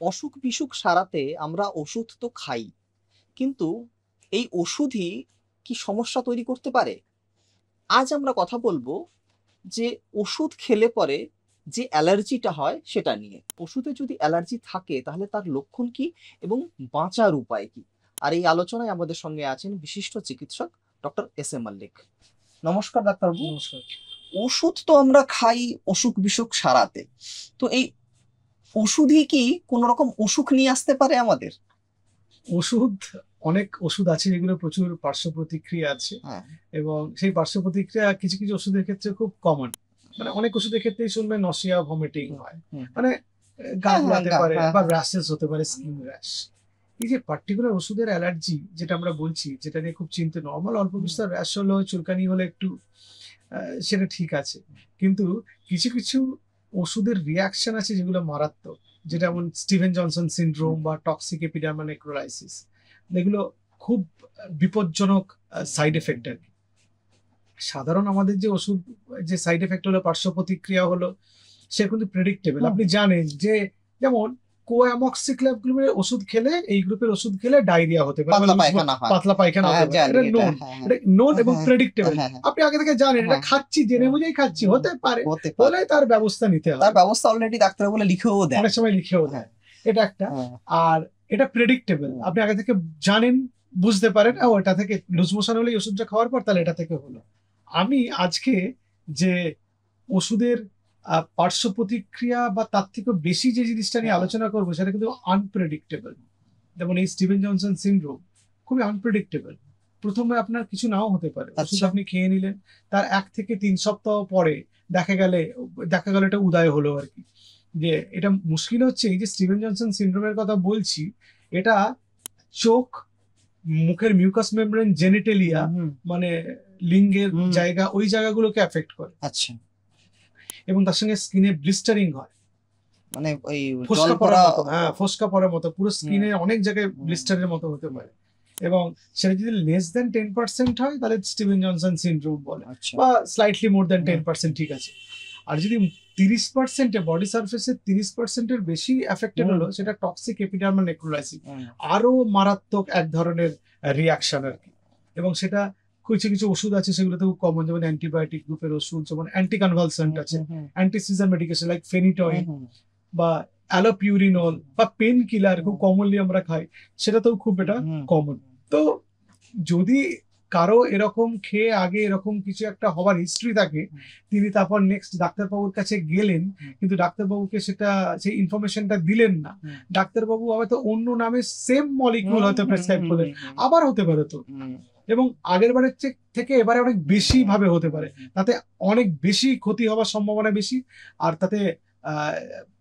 অসুখ বিসুখ সারাতে আমরা ওষুধ তো খাই, কিন্তু এই ওষুধই কি সমস্যা তৈরি করতে পারে? আজ আমরা কথা বলবো যে ওষুধ খেলে পরে যে অ্যালার্জিটা হয় সেটা নিয়ে। ওষুধে যদি অ্যালার্জি থাকে তাহলে তার লক্ষণ কি এবং বাঁচার উপায় কি? আর এই আলোচনায় আমাদের সঙ্গে আছেন বিশিষ্ট চিকিৎসক ডক্টর এস এ মল্লিক। নমস্কার ডাক্তারবাবু। নমস্কার। ওষুধ তো আমরা খাই অসুখ বিসুখ সারাতে, তো এই ওষুধই কি কোন রকম অসুখ নিয়ে আসতে পারে আমাদের? ওষুধ, অনেক ওষুধ আছে যেগুলো প্রচুর পার্শ্ব প্রতিক্রিয়া আছে, হ্যাঁ। এবং সেই পার্শ্ব প্রতিক্রিয়া কিছু কিছু ওষুধের ক্ষেত্রে খুব কমন। মানে অনেক ওষুধের ক্ষেত্রেই শুনবেন নসিয়া, ভমিটিং হয়, মানে গা হ্যাঁ, হ্যাঁ, গুলাতে গা, পারে হ্যাঁ, বা হ্যাঁ। র্যাশেস হতে পারে, স্কিন র্যাশ। এই যে পার্টিকুলার ওষুধের অ্যালার্জি যেটা আমরা বলছি, যেটা নিয়ে খুব চিন্তা, নর্মাল অল্প বিস্তর র্যাশ হলো, চুলকানি হলে একটু সেটা ঠিক আছে, কিন্তু কিছু কিছু ওষুধের রিয়াকশন আছে যেগুলো মারাত্মক, যেটা যেমন স্টিভেন জনসন সিনড্রোম বা টক্সিক এপিডার্মাল নেক্রোলাইসিস। এগুলো খুব বিপজ্জনক সাইড এফেক্ট আর কি। সাধারণ আমাদের যে ওষুধ, যে সাইড এফেক্ট হলো, পার্শ্ব প্রতিক্রিয়া হলো, সে কিন্তু প্রেডিক্টেবল। আপনি জানেন যে যেমন কোয়ামক্সিক্লাভির ওষুধ খেলে, এই গ্রুপের ওষুধ খেলে ডায়রিয়া হতে পারে, পাতলা পায়খানা হয়। পাতলা পায়খানা হ্যাঁ, হতে পারে, জানি এটা এটা। নোন। হ্যাঁ, এটা নোন এবং হ্যাঁ, প্রেডিক্টেবল। হ্যাঁ, হ্যাঁ, আপনি আগে থেকে জানেন এটা হ্যাঁ, খাচ্ছি, জেনে হ্যাঁ, বুঝেই খাচ্ছি, হুম, হতে পারে, হতে পারে। হলে তার ব্যবস্থা নিতে তার হবে। ব্যবস্থা অলরেডি ডাক্তার বলে লিখেও দেয়। অনেক সময় লিখেও হ্যাঁ, দেয়। এটা একটা। হ্যাঁ, আর এটা প্রেডিক্টেবল, হুম, আপনি আগে থেকে জানেন, বুঝতে পারেন, ও এটা থেকে লুজ মোশন হলে এই ওষুধটা খাওয়ার পর তাহলে এটা থেকে হলো। আমি আজকে যে ওষুধের পার্শ্ব প্রতিক্রিয়া বা তার থেকে বেশি যে জিনিসটা নিয়ে হ্যাঁ, আলোচনা করবো, সেটা কিন্তু আনপ্রেডিক্টেবল। যেমন এই স্টিভেন জনসন সিনড্রোম খুবই আনপ্রেডিক্টেবল। প্রথমে আপনার কিছু নাও হতে পারে, ওষুধ আচ্ছা, আপনি খেয়ে নিলেন, তার 1 থেকে 3 সপ্তাহ পরে দেখা গেল এটা উদয় হলো আর কি। যে এটা মুশকিল হচ্ছে, এই যে স্টিভেন জনসন সিনড্রোমের কথা বলছি, এটা চোখ, মুখের মিউকাস মেমব্রেন, জেনিটেলিয়া, হুম, মানে লিঙ্গের হুম, জায়গা, ওই জায়গাগুলোকে এফেক্ট করে, আচ্ছা, এবং তার সঙ্গে স্কিনে ব্লিস্টারিং হয়, মানে ওই জল ফোস্কা পড়ার পড়া। মতো। হ্যাঁ, ফোস্কা পড়ার মতো, পুরো হুম, স্কিনে অনেক জায়গায় হুম, ব্লিস্টারের মতো হতে হুম, পারে। এবং সেটা যদি লেস দেন 10% হয়, তাহলে স্টিভেন জনসন সিনড্রোম বলে, আচ্ছা, বা স্লাইটলি মোর দেন হুম, 10% ঠিক আছে। আর যদি 30%-এ, বডি সার্ফেসের 30%-এর বেশি এফেক্টেড হুম, হলো, সেটা টক্সিক এপিডার্মাল নেক্রোলাইসিস, হুম, আরো মারাত্মক এক ধরনের রিয়াকশন আর কি। এবং সেটা কিছু কিছু ওষুধ আছে সেগুলোতে খুব কমন, যেমন অ্যান্টিবায়োটিক গ্রুপের ওষুধ, যেমন অ্যান্টি কনভালসেন্ট আছে, hmm, hmm, anti seizure medication like hmm, phenytoin hmm, বা অ্যালোপিউরিনল বা পেন কিলার খুব কমনলি আমরা খাই, সেটাতেও খুব এটা হুম, কমন। তো যদি কারো এরকম খেয়ে আগে এরকম কিছু একটা হওয়ার হিস্ট্রি থাকে, তিনি তারপর নেক্সট ডাক্তারবাবুর কাছে গেলেন, কিন্তু ডাক্তারবাবুকে সেটা, সেই ইনফরমেশনটা দিলেন না, ডাক্তারবাবু হয়তো অন্য নামে সেম মলিকিউল হয়তো প্রেসক্রাইব করলেন, আবার হতে পারে তো। এবং আগের বারের থেকে এবারে অনেক বেশি ভাবে হতে পারে, তাতে অনেক বেশি ক্ষতি হওয়ার সম্ভাবনা বেশি, আর তাতে আহ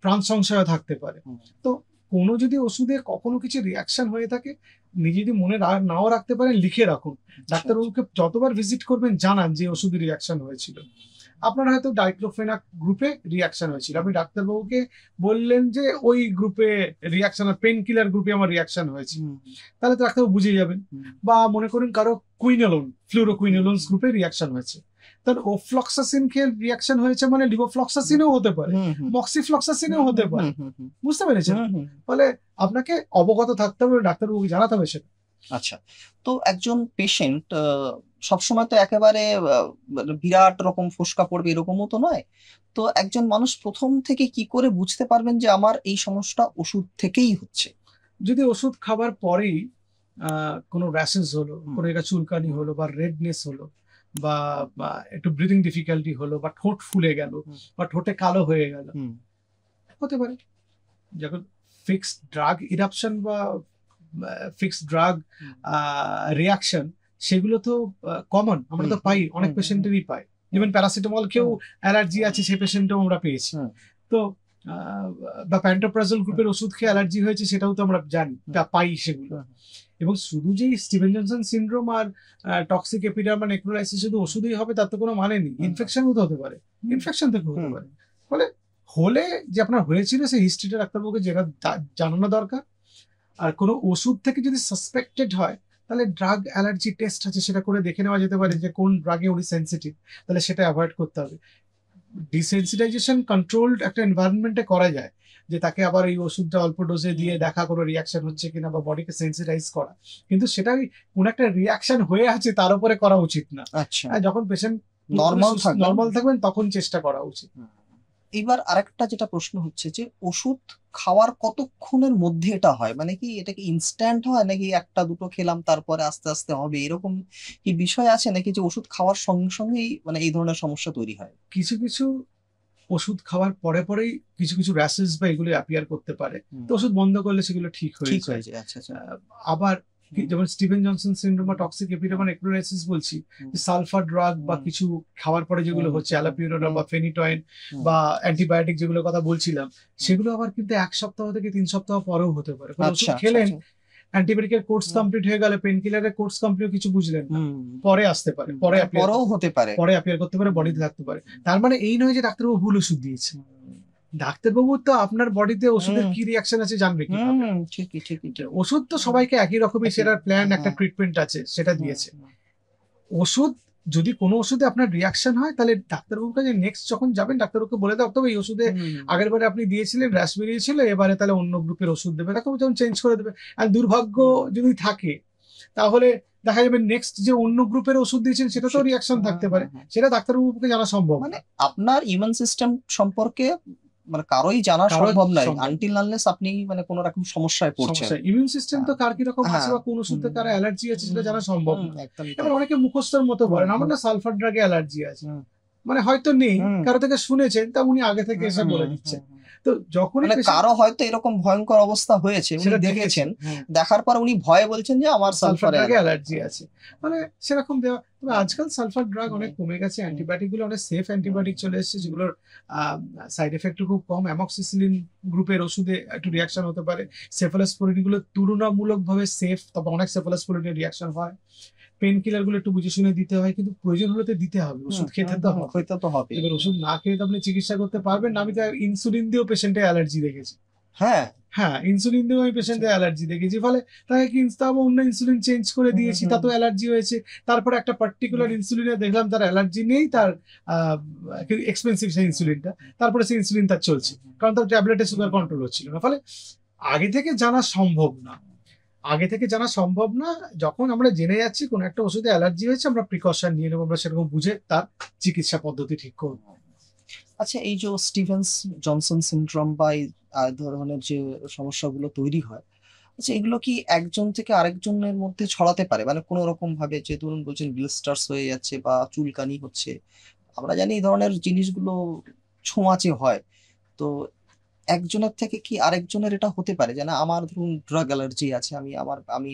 প্রাণ সংশয় থাকতে পারে। তো কোনো যদি ওষুধে কখনো কিছু রিয়াকশন হয়ে থাকে, নিজে যদি মনে নাও রাখতে পারেন, লিখে রাখুন। ডাক্তারবাবুকে যতবার ভিজিট করবেন জানান যে ওষুধে রিয়াকশন হয়েছিল। আপনার হয়তো ডাইক্লোফেনাক গ্রুপে রিয়াকশন হয়েছিল, আপনি ডাক্তারবাবুকে বললেন যে ওই গ্রুপে রিয়াকশন, পেন কিলার গ্রুপে আমার রিয়াকশন হয়েছে, তাহলে তো ডাক্তারবাবু বুঝে যাবেন। বা মনে করুন কারো কুইনোলোন, ফ্লুরোকুইনোলোন গ্রুপে রিয়াকশন হয়েছে, তাহলে ওফ্লক্সাসিন খেয়ে রিয়াকশন হয়েছে, মানে লিভোফ্লক্সাসিনও হতে পারে, মক্সিফ্লক্সাসিনও হতে পারে। বুঝতে পেরেছেন? ফলে আপনাকে অবগত থাকতে হবে, ডাক্তারবাবুকে জানাতে হবে সেটা। আচ্ছা, তো একজন পেশেন্ট সবসময় তো একেবারে বিরাট রকম ফোসকা পড়বে এরকমও তো নয়। তো একজন মানুষ প্রথম থেকে কি করে বুঝতে পারবেন যে আমার এই সমস্যা ওষুধ থেকেই হচ্ছে? যদি ওষুধ খাবার পরেই কোনো র্যাশেস হলো, কোনো একটা চুলকানি হলো, বা রেডনেস হলো, বা একটু ব্রিদিং ডিফিকাল্টি হলো, বা ঠোঁট ফুলে গেল, বা ঠোঁটে কালো হয়ে গেল, হতে পারে। যখন ফিক্সড ড্রাগ ইরাপশন বা ফিক্সড ড্রাগ রিয়াকশন, সেগুলো তো কমন, আমরা তো পাই, অনেক পেশেন্টেরই পাই। ইভেন প্যারাসিটামল খেয়েও অ্যালার্জি আছে, সেই পেশেন্টও আমরা পেয়েছি। তো বা প্যান্টোপ্রাজল গ্রুপের ওষুধ খেয়ে অ্যালার্জি হয়েছে, সেটাও তো আমরা জানি, পাই সেগুলো। এবং শুধু যে স্টিভেন জনসন সিনড্রোম আর টক্সিক এপিডার্মাল নেক্রোলাইসিস শুধু ওষুধেই হবে তার তো কোনো মানে নেই, ইনফেকশনও তো হতে পারে, ইনফেকশন থেকে হতে পারে। ফলে হলে যে আপনার হয়েছিল সেই হিস্ট্রিটা ডাক্তারবাবুকে জানানো দরকার। আর কোনো ওষুধ থেকে যদি সাসপেক্টেড হয়, তাহলে ড্রাগ অ্যালার্জি টেস্ট আছে, সেটা করে দেখে নেওয়া যেতে পারে যে কোন ড্রাগে উনি সেন্সিটিভ, তাহলে সেটা অ্যাভয়েড করতে হবে। ডিসেন্সিটাইজেশন কন্ট্রোলড একটা এনভায়রনমেন্টে করা যায়, যে তাকে আবার এই ওষুধটা অল্প ডোজে দিয়ে দেখা কোনো রিয়াকশন হচ্ছে কিনা বা বডিকে সেন্সিটাইজ করা, কিন্তু সেটাই কোন একটা রিয়াকশন হয়ে আছে তার উপরে করা উচিত না। আচ্ছা, যখন পেশেন্ট নর্মাল নর্মাল থাকবেন তখন চেষ্টা করা উচিত। এবার আরেকটা যেটা প্রশ্ন হচ্ছে যে ওষুধ খাওয়ার কতক্ষণের মধ্যে এটা হয়, মানে কি এটা কি ইনস্ট্যান্ট হয় নাকি একটা দুটো খেলাম তারপরে আস্তে আস্তে হবে, এরকম কি বিষয় আছে নাকি যে ওষুধ খাওয়ার সঙ্গে সঙ্গেই মানে এই ধরনের সমস্যা তৈরি হয়? কিছু কিছু ওষুধ খাওয়ার পরে পরেই কিছু কিছু র্যাশেস বা এগুলো অ্যাপিয়ার করতে পারে, তো ওষুধ বন্ধ করলে সেগুলো ঠিক হয়ে ঠিক যায়। হয়ে যায়, আচ্ছা আচ্ছা। আবার যেমন স্টিভেন জনসন সিনড্রোম বা টক্সিক এপিডেমা নেক্রোলাইসিস বলছি, সালফার ড্রাগ বা কিছু খাওয়ার পরে যেগুলো হচ্ছে অ্যালোপিউরোনা বা ফেনিটয়েন বা অ্যান্টিবায়োটিক যেগুলোর কথা বলছিলাম, সেগুলো আবার কিন্তু 1 সপ্তাহ থেকে 3 সপ্তাহ পরেও হতে পারে। ওষুধ আচ্ছা খেলেন, অ্যান্টিবায়োটিকের কোর্স কমপ্লিট হয়ে গেলে পেন কিলারের কোর্স কমপ্লিট কিছু বুঝলেন না, পরে আসতে পারে, পরেও হতে পারে, পরে অ্যাপিয়ার করতে পারে, বডিতে থাকতে পারে। তার মানে এই নয় যে ডাক্তারবাবু ভুল ওষুধ দিয়েছে। ডাক্তারবাবু তো আপনার বডিতে ওষুধের কি রিয়াকশন আছে জানবে কিভাবে? ঠিকই ঠিকই ঠিক। ওষুধ তো সবাইকে একই রকমই, সেটার প্ল্যান একটা ট্রিটমেন্ট আছে, সেটা দিয়েছে। ওষুধ যদি কোনো ওষুধে আপনার রিয়াকশন হয় তাহলে ডাক্তারবাবুর কাছে নেক্সট যখন যাবেন ডাক্তারবাবুকে বলে দাও তবে এই ওষুধে আগের বারে আপনি দিয়েছিলেন র্যাশ বেরিয়েছিল, এবারে তাহলে অন্য গ্রুপের ওষুধ দেবে, তখন যখন চেঞ্জ করে দেবে। আর দুর্ভাগ্য যদি থাকে তাহলে দেখা যাবে নেক্সট যে অন্য গ্রুপের ওষুধ দিয়েছেন সেটাতেও রিয়াকশন থাকতে পারে, সেটা ডাক্তারবাবুকে জানা সম্ভব। মানে আপনার ইমিউন সিস্টেম সম্পর্কে মানে কারোই জানা সম্ভব নয় আনটিল আনলেস আপনি মানে কোনো রকম সমস্যায় পড়ছেন। ইমিউন সিস্টেম তো কার কি রকম আছে বা কোন ওষুধে কার অ্যালার্জি আছে সেটা জানা সম্ভব না। এবার অনেকে মুখস্থের মতো বলেন আমার না সালফার ড্রাগে অ্যালার্জি আছে, মানে হয়তো নেই, কারো থেকে শুনেছেন তা উনি আগে থেকে এসে বলে দিচ্ছেন। তো যখন কারো হয়তো এরকম ভয়ঙ্কর অবস্থা হয়েছে, উনি দেখেছেন, দেখার পর উনি ভয়ে বলছেন যে আমার সালফার ড্রাগে অ্যালার্জি আছে, মানে সেরকম দেওয়া। তবে আজকাল সালফার ড্রাগ অনেক কমে গেছে, অ্যান্টিবায়োটিক গুলো অনেক সেফ অ্যান্টিবায়োটিক চলে এসেছে যেগুলোর সাইড এফেক্ট খুব কম। অ্যামক্সিসিলিন গ্রুপের ওষুধে একটু রিয়াকশন হতে পারে, সেফালোস্পোরিন গুলো তুলনামূলকভাবে সেফ, তবে অনেক সেফালোস্পোরিনের রিয়াকশন হয়। পেন কিলার গুলো একটু বুঝে শুনে দিতে হয়, কিন্তু প্রয়োজন হলে তো দিতে হবে, ওষুধ খেতে তো হবে। এবার ওষুধ না খেয়ে তো আপনি চিকিৎসা করতে পারবেন না। আমি তো ইনসুলিন দিয়েও পেশেন্টের অ্যালার্জি দেখেছি। হ্যাঁ, ইনসুলিন দিয়েও আমি পেশেন্টের অ্যালার্জি দেখেছি, ফলে তাকে কিনতে হবে অন্য ইনসুলিন চেঞ্জ করে দিয়েছি, তাতেও অ্যালার্জি হয়েছে। তারপরে একটা পার্টিকুলার ইনসুলিনে দেখলাম তার অ্যালার্জি নেই, তার এক্সপেন্সিভ সেই ইনসুলিনটা, তারপরে সেই ইনসুলিন তার চলছে, কারণ তার ট্যাবলেটে সুগার কন্ট্রোল হচ্ছিল না। ফলে আগে থেকে জানা সম্ভব না, যখন আমরা জেনে যাচ্ছি কোন একটা ওষুধে অ্যালার্জি হয়েছে আমরা প্রিকশন নিয়ে নেবো, আমরা সেরকম বুঝে তার চিকিৎসা পদ্ধতি ঠিক করব। আচ্ছা, এই যে স্টিভেন জনসন সিনড্রোম বা এই ধরনের যে সমস্যাগুলো তৈরি হয়, আচ্ছা এগুলো কি একজন থেকে আরেকজনের মধ্যে ছড়াতে পারে, মানে কোনো রকম ভাবে যে ধরুন বলছেন ব্লিস্টার্স হয়ে যাচ্ছে বা চুলকানি হচ্ছে, আমরা জানি এই ধরনের জিনিসগুলো ছোঁয়াচে হয়, তো একজনের থেকে কি আরেকজনের এটা হতে পারে? যেন আমার ধরুন ড্রাগ অ্যালার্জি আছে, আমার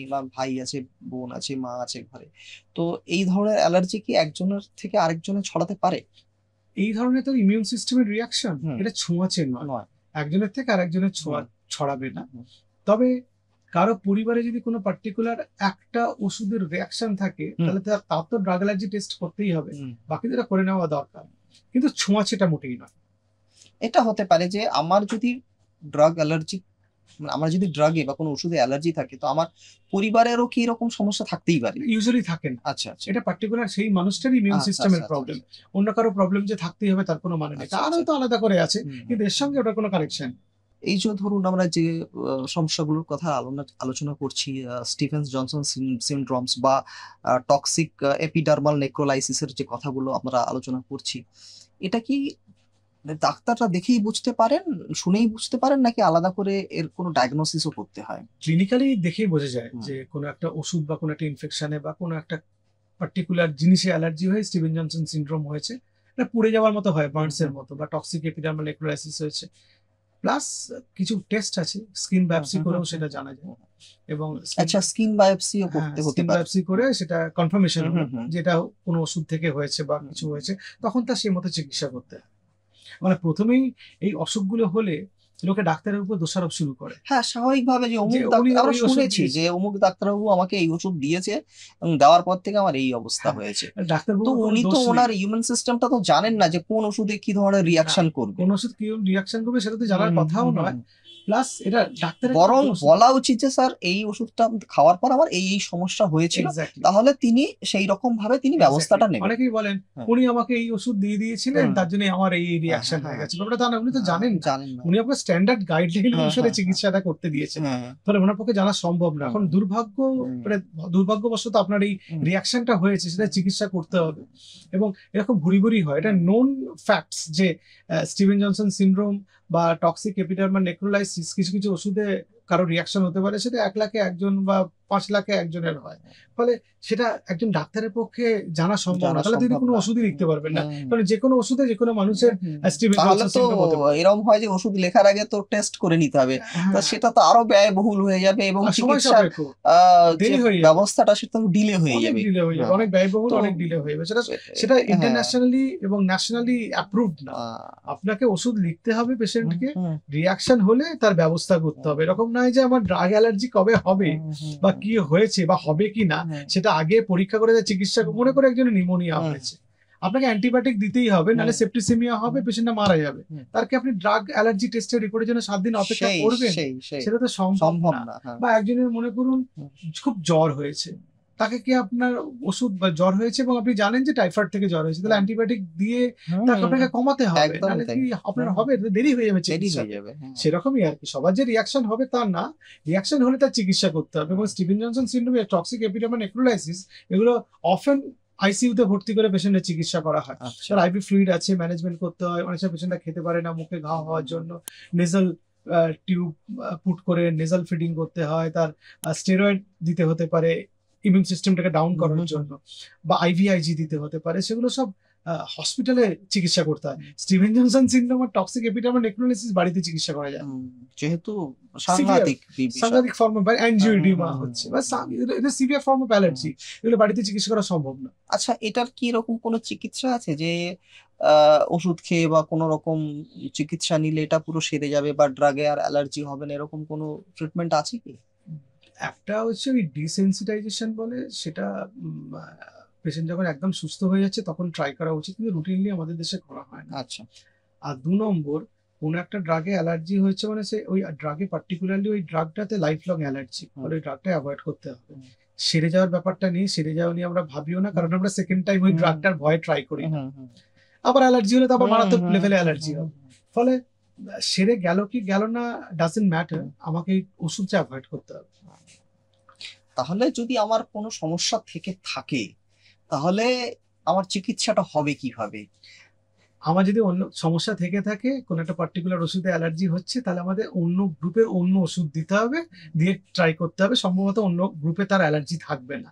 ভাই আছে, বোন আছে, মা আছে ঘরে, তো এই ধরনের অ্যালার্জি কি একজনের থেকে আরেকজনে ছড়াতে পারে? এই ধরনের তো ইমিউন সিস্টেমের রিয়াকশন, এটা ছোঁয়াচে নয়, একজনের থেকে আরেকজনের ছড়াবে না। তবে কারো পরিবারে যদি কোনো পার্টিকুলার একটা ওষুধের রিয়াকশন থাকে তাহলে তার তো ড্রাগ অ্যালার্জি টেস্ট করতেই হবে, বাকিদের করে নেওয়া দরকার, কিন্তু ছোঁয়াচেটা মোটেই নয়। এটা হতে পারে যে আমার যদি ড্রাগ অ্যালার্জি, আমার যদি ড্রাগে বা কোনো ওষুধে অ্যালার্জি থাকে তো আমার পরিবারেরও কি এরকম সমস্যা থাকতেই পারে? ইউজুয়ালি থাকে না। আচ্ছা আচ্ছা, এটা পার্টিকুলার সেই মানুষটারই ইমিউন সিস্টেমের প্রবলেম, অন্য কারো প্রবলেম যে থাকতেই হবে তার কোনো মানে নেই, তারও তো আলাদা করে আছে, কিন্তু এর সঙ্গে ওটার কোনো কানেকশন। এই যে ধরুন আমরা যে সমস্যাগুলোর কথা আলোচনা করছি, স্টিফেন জনসন সিনড্রোমস বা টক্সিক এপিডার্মাল নেক্রোলাইসিসের যে কথাগুলো আমরা আলোচনা করছি, এটা কি ডাক্তাররা দেখেই বুঝতে পারেন, শুনেই বুঝতে পারেন, নাকি আলাদা করে এর কোনো ডায়াগনোসিসও করতে হয়? ক্লিনিক্যালি দেখেই বোঝা যায় যে কোনো একটা ওষুধ বা কোনো একটা ইনফেকশনে বা কোনো একটা পার্টিকুলার জিনিসে অ্যালার্জি হয়ে স্টিভেন জনসন সিনড্রোম হয়েছে, এটা পুড়ে যাওয়ার মতো হয়, বার্নসের মতো, বা টক্সিক এপিডার্মাল নেক্রোলাইসিস হয়েছে। প্লাস কিছু টেস্ট আছে, স্কিন বায়োপসি করেও সেটা জানা যায়, এবং আচ্ছা স্কিন বায়োপসিও করতে হতে পারে, বায়োপসি করে সেটা কনফার্মেশন যেটা কোনো ওষুধ থেকে হয়েছে বা কিছু হয়েছে, তখন তার সেই মতো চিকিৎসা করতে হয়। মানে প্রথমেই এই অসুখগুলো হলে লোকে ডাক্তারের উপর দোষারোপ শুরু করে। হ্যাঁ, স্বাভাবিকভাবে যে অমুক ডাক্তার, আমরা শুনেছি যে অমুক ডাক্তারবাবু আমাকে এই ওষুধ দিয়েছে এবং দেওয়ার পর থেকে আমার এই অবস্থা হয়েছে। ডাক্তারবাবু তো উনি তো ওনার ইমিউন সিস্টেমটা তো জানেন না যে কোন ওষুধে কি ধরনের রিয়াকশন করবে, কোন ওষুধ কি রিয়াকশন করবে সেটা তো জানার কথাও নয়। প্লাস এটা ডাক্তারের বরং বলা উচিত যে স্যার এই ওষুধটা খাওয়ার পর আমার এই সমস্যা হয়েছিল, এক্স্যাক্টলি তাহলে তিনি সেই রকম ভাবে তিনি ব্যবস্থাটা নেবেন। অনেকেই বলেন হ্যাঁ। উনি আমাকে এই ওষুধ দিয়ে দিয়েছিলেন, হুম। তার জন্য আমার এই রিয়াকশন হ্যাঁ, হয়ে হ্যাঁ। গেছে। ব্যাপারটা তা না, উনি তো জানেন না। জানেন না। উনি আপনার স্ট্যান্ডার্ড গাইডলাইন হ্যাঁ, অনুসারে হ্যাঁ, চিকিৎসাটা করতে দিয়েছেন, হ্যাঁ, ফলে ওনার পক্ষে জানা সম্ভব না। এখন হুম। মানে দুর্ভাগ্যবশত আপনার এই হুম। রিয়াকশনটা হয়েছে, সেটা চিকিৎসা করতে হবে। এবং এরকম ভুরি ভুরি হয়, এটা নোন ফ্যাক্টস যে স্টিভেন জনসন সিনড্রোম বা টক্সিক এপিডার্মাল নেক্রোলাইসিস কিছু কিছু ওষুধে কারো রিয়াকশন হতে পারে, সেটা 1 লাখে একজন বা 5 লাখে একজনের হয়। ফলে সেটা একজন ডাক্তারের পক্ষে জানা সম্ভব না, তাহলে তিনি কোনো ওষুধই লিখতে পারবেন না। কারণ যে কোনো ওষুধে যে কোনো মানুষের স্টিভেন তাহলে জনসন তো সিনড্রোম হতে পারে। এরকম হয় যে ওষুধ লেখার আগে তো টেস্ট করে নিতে হবে, তা হ্যাঁ, সেটা তো আরো ব্যয়বহুল হয়ে যাবে এবং আর সময় চিকিৎসার সাপেক্ষ, যে দেরি হয়ে যাবে, ব্যবস্থাটা সেটা ডিলে হয়ে অনেক যাবে। ডিলে হয়ে যাবে, হ্যাঁ। অনেক ব্যয়বহুল, তো অনেক ডিলে হয়ে যাবে। সেটা হ্যাঁ। ইন্টারন্যাশনালি এবং ন্যাশনালি অ্যাপ্রুভড না। আপনাকে ওষুধ লিখতে হবে পেশেন্টকে, রিয়াকশন হলে তার ব্যবস্থা করতে হবে। এরকম নয় যে আমার ড্রাগ অ্যালার্জি কবে হবে বা কি হয়েছে বা হবে কি না সেটা আগে পরীক্ষা করে চিকিৎসা, মনে করে একজনের নিউমোনিয়া হয়েছে, আপনাকে অ্যান্টিবায়োটিক দিতেই হবে, নাহলে সেপ্টিসেমিয়া হবে, পেশেন্টটা মারা যাবে। তার কি আপনি ড্রাগ অ্যালার্জি টেস্টের রিপোর্টের জন্য 7 দিন অপেক্ষা করবেন? সেটা তো সম্ভব না। বা একজনের মনে করুন খুব জ্বর হয়েছে, তাকে কি আপনার ওষুধ বা জ্বর হয়েছে এবং আপনি জানেন যে টাইফয়েড থেকে জ্বর হয়েছে, তাহলে অ্যান্টিবায়োটিক দিয়ে তাকে আপনাকে কমাতে হবে, নাহলে কি আপনার হবে, দেরি হয়ে যাবে চিকিৎসা। সেরকমই আর কি, সবার যে রিয়াকশন হবে তা না, রিয়াকশন হলে তার চিকিৎসা করতে হবে। এবং Steven Johnson syndrome, toxic epidermal necrolysis, এগুলো অফেন আইসিইউতে ভর্তি করে পেশেন্টের চিকিৎসা করা হয়। তার আইভি ফ্লুইড আছে, ম্যানেজমেন্ট করতে হয়, অনেক সময় পেশেন্টরা খেতে পারে না, মুখে ঘা হওয়ার জন্য নেজাল টিউব পুট করে নেজাল ফিডিং করতে হয়, তার স্টেরয়েড দিতে হতে পারে ইমিউন সিস্টেমটাকে ডাউন করার জন্য, বা আইভিআইজি দিতে হতে পারে, সেগুলো সব হসপিটালে চিকিৎসা করতে হয়। স্টিভেন জনসন সিনড্রোম আর টক্সিক এপিডার্মাল নেক্রোলাইসিস বাড়িতে চিকিৎসা করা যায়, যেহেতু সাংঘাতিক ফর্ম অফ অ্যানজিওএডিমা হচ্ছে বা এটা সিভিয়ার ফর্ম অফ অ্যালার্জি, এগুলো বাড়িতে চিকিৎসা করা সম্ভব না। আচ্ছা, এটার কি এরকম কোনো চিকিৎসা আছে যে ওষুধ খেয়ে বা কোনো রকম চিকিৎসা নিলে এটা পুরো সেরে যাবে বা ড্রাগে আর অ্যালার্জি হবে না, এরকম কোনো ট্রিটমেন্ট আছে কি? একটা হচ্ছে ওই ডিসেন্সিটাইজেশন বলে, সেটা পেশেন্ট যখন একদম সুস্থ হয়ে যাচ্ছে তখন ট্রাই করা উচিত, কিন্তু রুটিনলি আমাদের দেশে করা হয় না। আচ্ছা। আর 2 নম্বর, কোনো একটা ড্রাগে অ্যালার্জি হয়েছে মানে সে ওই ড্রাগে পার্টিকুলারলি ওই ড্রাগটাতে লাইফ লং অ্যালার্জি, ফলে ওই ড্রাগটা অ্যাভয়েড করতে হবে। সেরে যাওয়ার ব্যাপারটা নেই, সেরে যাওয়া নিয়ে আমরা ভাবিও না, কারণ আমরা সেকেন্ড টাইম ওই ড্রাগটার ভয়ে ট্রাই করি না। আবার অ্যালার্জি হলে তো আবার মারাত্মক লেভেলে অ্যালার্জি হবে। ফলে সেরে গেল কি গেল না ডাজন্ট ম্যাটার, আমাকে এই ওষুধটা অ্যাভয়েড করতে হবে। তাহলে যদি আমার কোনো সমস্যা থেকে থাকে তাহলে আমার চিকিৎসাটা হবে কিভাবে? আমার যদি অন্য সমস্যা থেকে থাকে, কোনো একটা পার্টিকুলার ওষুধে অ্যালার্জি হচ্ছে, তাহলে আমাদের অন্য গ্রুপের অন্য ওষুধ দিতে হবে, দিয়ে ট্রাই করতে হবে। সম্ভবত অন্য গ্রুপে তার অ্যালার্জি থাকবে না।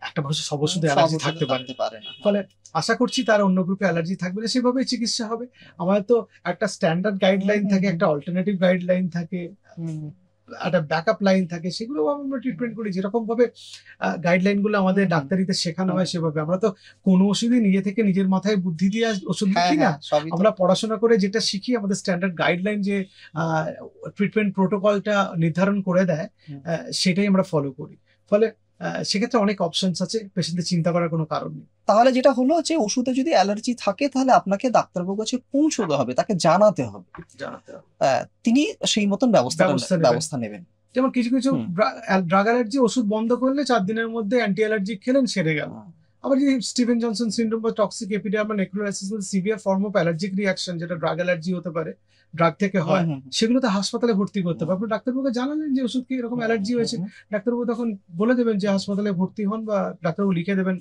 একটা মানুষের সব ওষুধে অ্যালার্জি থাকতে পারে না, ফলে আশা করছি তার অন্য গ্রুপে অ্যালার্জি থাকবে না, সেভাবেই চিকিৎসা হবে। আমাদের তো একটা স্ট্যান্ডার্ড গাইডলাইন থাকে, একটা অল্টারনেটিভ গাইডলাইন থাকে, একটা ব্যাকআপ লাইন থাকে, সেগুলো আমরা ট্রিটমেন্ট করি। যেরকম ভাবে গাইডলাইন গুলো আমাদের ডাক্তারিতে শেখানো হয় সেভাবে। আমরা তো কোনো ওষুধই নিজে থেকে নিজের মাথায় বুদ্ধি দিয়ে ওষুধ লিখি না, আমরা পড়াশোনা করে যেটা শিখি, আমাদের স্ট্যান্ডার্ড গাইডলাইন যে ট্রিটমেন্ট প্রোটোকলটা নির্ধারণ করে দেয়, সেটাই আমরা ফলো করি। ফলে সেক্ষেত্রে অনেক অপশনস আছে, পেশেন্টদের চিন্তা করার কোনো কারণ নেই। তাহলে যেটা হলো যে ওষুধে যদি অ্যালার্জি থাকে তাহলে আপনাকে ডাক্তারবাবুর কাছে পৌঁছতে হবে, তাকে জানাতে হবে, তিনি সেই মতন ব্যবস্থা নেবেন। যেমন কিছু কিছু ড্রাগ অ্যালার্জি ওষুধ বন্ধ করলে 4 দিনের মধ্যে অ্যান্টি অ্যালার্জি খেলেন, সেরে গেল। আবার যদি স্টিভেন জনসন সিনড্রোম বা toxic epidermal necrolysis severe form of allergic reaction, যেটা ড্রাগ অ্যালার্জি হতে পারে, ড্রাগ থেকে হয়, সেগুলো তো হাসপাতালে ভর্তি করতে হবে। আপনি ডাক্তারবাবুকে জানালেন যে ওষুধ কি এরকম অ্যালার্জি হয়েছে, ডাক্তারবাবু তখন বলে দেবেন যে হাসপাতালে ভর্তি হন, বা ডাক্তারবাবু লিখে দেবেন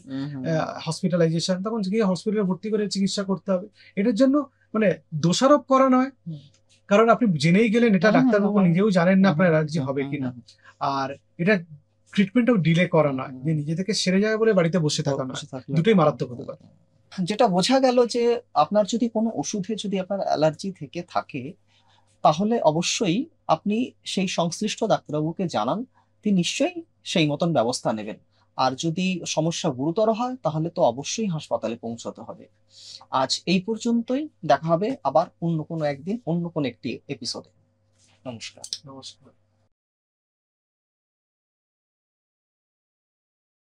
হসপিটালাইজেশন, তখন গিয়ে হসপিটালে ভর্তি করে চিকিৎসা করতে হবে। এটার জন্য মানে দোষারোপ করা নয়, কারণ আপনি জেনেই গেলেন, এটা ডাক্তারবাবু নিজেও জানেন না আপনার অ্যালার্জি হবে কিনা। আর এটা ট্রিটমেন্টও ডিলে করা নয়, যে নিজে থেকে সেরে যাবে বলে বাড়িতে বসে থাকা নয়, দুটোই মারাত্মক হতে পারে। যেটা বোঝা গেল যে আপনার যদি কোনো ওষুধে যদি আপনার অ্যালার্জি থেকে থাকে তাহলে অবশ্যই আপনি সেই সংশ্লিষ্ট ডাক্তারবাবুকে জানান, তিনি নিশ্চয়ই সেই মতন ব্যবস্থা নেবেন। আর যদি সমস্যা গুরুতর হয় তাহলে তো অবশ্যই হাসপাতালে পৌঁছাতে হবে। আজ এই পর্যন্তই, দেখা হবে আবার অন্য কোনো একদিন অন্য কোনো একটি এপিসোডে। নমস্কার।